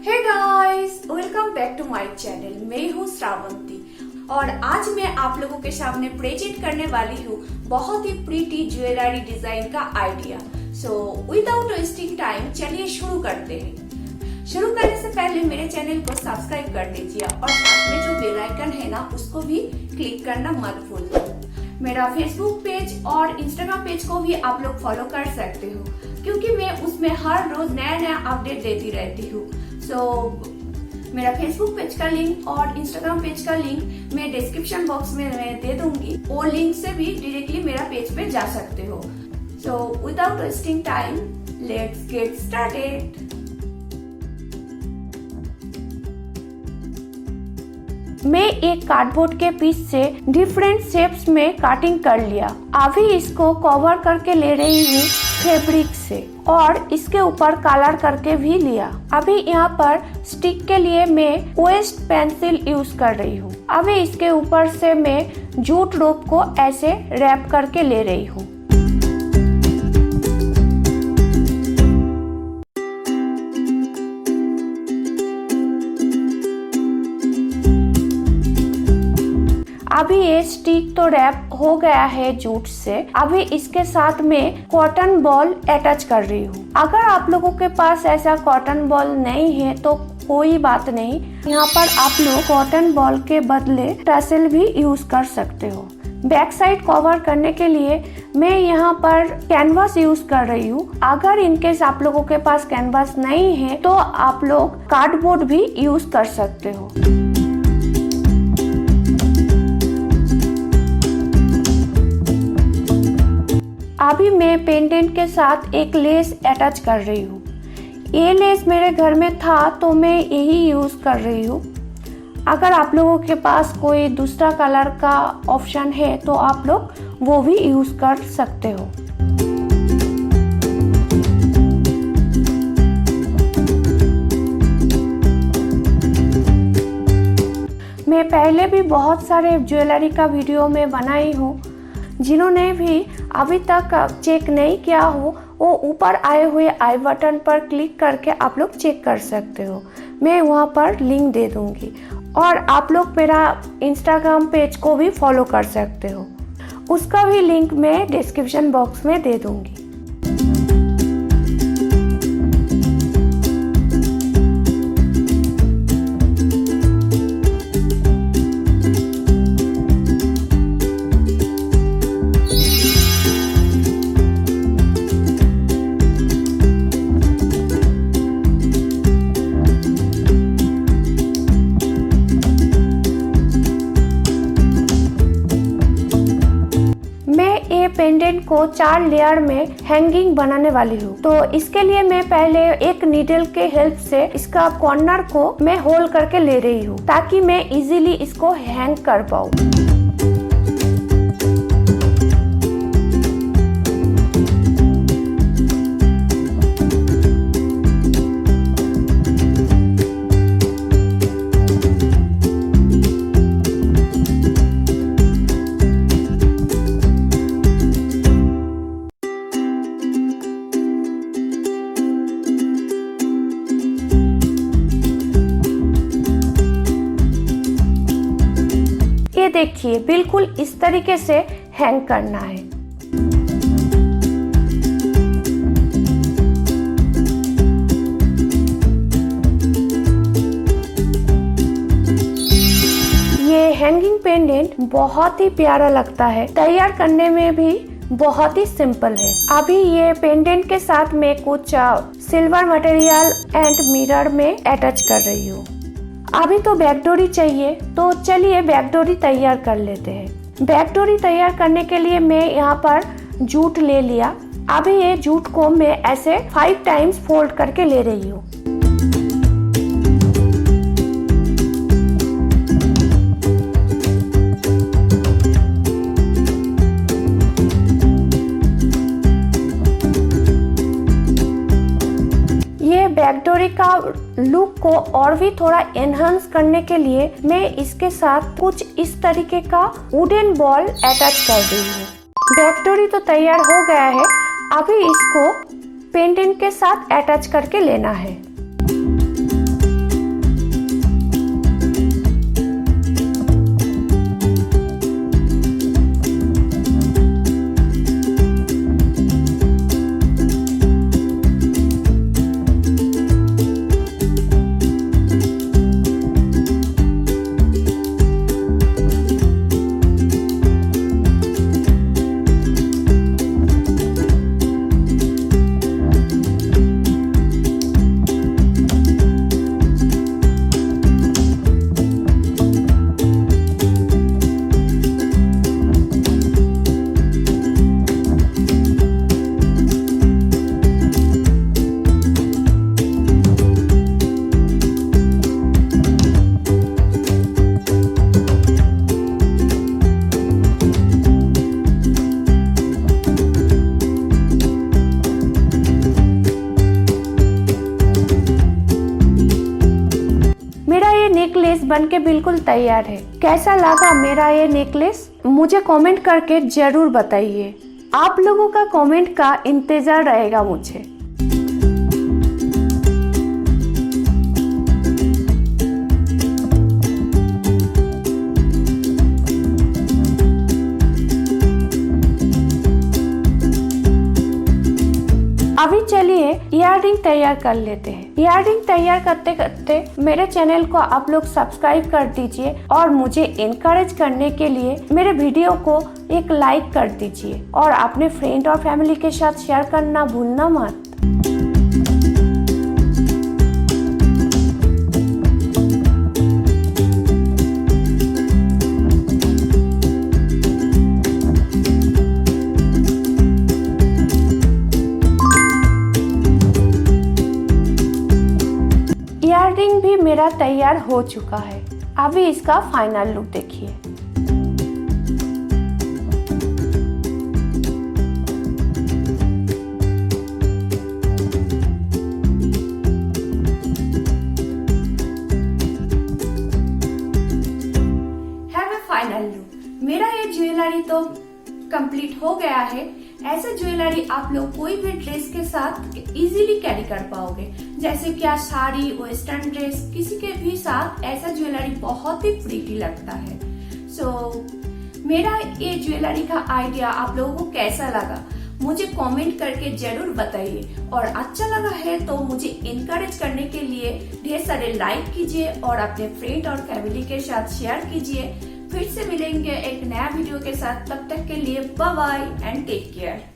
Hey guys, welcome back to my channel. मैं हूँ श्रावंती और आज मैं आप लोगों के सामने प्रेजेंट करने वाली हूँ बहुत ही प्रीटी ज्वेलरी डिजाइन का idea. So without wasting time चलिए शुरू करते हैं। शुरू करने से पहले मेरे चैनल को सब्सक्राइब कर दीजिए और साथ में जो बेल आइकन है ना उसको भी क्लिक करना मत भूलिए। मेरा फेसबुक पेज और इंस्टाग्राम पेज को भी आप लोग फॉलो कर सकते हो क्योंकि मैं उसमें हर रोज नया नया अपडेट देती रहती हूँ। मेरा फेसबुक पेज का लिंक और इंस्टाग्राम पेज का लिंक मैं डिस्क्रिप्शन बॉक्स में मैं दे दूंगी। वो लिंक से भी डायरेक्टली मेरा पेज पे जा सकते हो। So without wasting time let's get started. मैं एक कार्डबोर्ड के पीस से डिफरेंट शेप्स में कटिंग कर लिया। अभी इसको कवर करके ले रही हूँ फैब्रिक से और इसके ऊपर कलर करके भी लिया। अभी यहाँ पर स्टिक के लिए मैं वेस्ट पेंसिल यूज कर रही हूँ। अभी इसके ऊपर से मैं जूट रोप को ऐसे रैप करके ले रही हूँ। अभी ये स्टिक तो रैप हो गया है जूट से। अभी इसके साथ में कॉटन बॉल अटैच कर रही हूँ। अगर आप लोगों के पास ऐसा कॉटन बॉल नहीं है तो कोई बात नहीं, यहाँ पर आप लोग कॉटन बॉल के बदले टसल भी यूज कर सकते हो। बैक साइड कवर करने के लिए मैं यहाँ पर कैनवास यूज कर रही हूँ। अगर इनकेस आप लोगों के पास कैनवास नहीं है तो आप लोग कार्डबोर्ड भी यूज कर सकते हो। अभी मैं पेंडेंट के साथ एक लेस अटैच कर रही हूँ। ये लेस मेरे घर में था तो मैं यही यूज कर रही हूँ। अगर आप लोगों के पास कोई दूसरा कलर का ऑप्शन है तो आप लोग वो भी यूज कर सकते हो। मैं पहले भी बहुत सारे ज्वेलरी का वीडियो में बनाई हूँ। जिन्होंने भी अभी तक चेक नहीं किया हो वो ऊपर आए हुए आई बटन पर क्लिक करके आप लोग चेक कर सकते हो। मैं वहाँ पर लिंक दे दूँगी और आप लोग मेरा इंस्टाग्राम पेज को भी फॉलो कर सकते हो। उसका भी लिंक मैं डिस्क्रिप्शन बॉक्स में दे दूँगी। पेंडेंट को 4 लेयर में हैंगिंग बनाने वाली हूँ। तो इसके लिए मैं पहले एक नीडल के हेल्प से इसका कॉर्नर को मैं होल करके ले रही हूँ ताकि मैं इजीली इसको हैंग कर पाऊँ। देखिए बिल्कुल इस तरीके से हैंग करना है। ये हैंगिंग पेंडेंट बहुत ही प्यारा लगता है। तैयार करने में भी बहुत ही सिंपल है। अभी ये पेंडेंट के साथ में कुछ सिल्वर मटेरियल एंड मिरर में अटैच कर रही हूँ। अभी तो बैक-डोरी चाहिए तो चलिए बैक-डोरी तैयार कर लेते हैं। बैक-डोरी तैयार करने के लिए मैं यहाँ पर जूट ले लिया। अभी ये जूट को मैं ऐसे 5 टाइम्स फोल्ड करके ले रही हूँ। बैक-डोरी का लुक को और भी थोड़ा एनहांस करने के लिए मैं इसके साथ कुछ इस तरीके का वुडन बॉल अटैच कर रही हूँ। बैक-डोरी तो तैयार हो गया है। अभी इसको पेंडेंट के साथ अटैच करके लेना है। बनके बिल्कुल तैयार है। कैसा लगा मेरा ये नेकलेस मुझे कमेंट करके जरूर बताइए। आप लोगों का कमेंट का इंतजार रहेगा मुझे। अभी चलिए इयररिंग तैयार कर लेते हैं। इयररिंग तैयार करते करते मेरे चैनल को आप लोग सब्सक्राइब कर दीजिए और मुझे इनकरेज करने के लिए मेरे वीडियो को एक लाइक कर दीजिए और अपने फ्रेंड और फैमिली के साथ शेयर करना भूलना मत। इयररिंग भी मेरा तैयार हो चुका है। अभी इसका फाइनल लुक देखिए। Have a final look. मेरा ये ज्वेलरी तो कंप्लीट हो गया है। ऐसे ज्वेलरी आप लोग कोई भी ड्रेस के साथ इजीली कैरी कर पाओगे, जैसे क्या साड़ी, वेस्टर्न ड्रेस, किसी के भी साथ ऐसा ज्वेलरी बहुत ही प्रीटी लगता है। मेरा ये ज्वेलरी का आइडिया आप लोगों को कैसा लगा मुझे कमेंट करके जरूर बताइए और अच्छा लगा है तो मुझे इनकरेज करने के लिए ढेर सारे लाइक कीजिए और अपने फ्रेंड और फैमिली के साथ शेयर कीजिए। फिर से मिलेंगे एक नया वीडियो के साथ। तब तक के लिए bye bye and take care.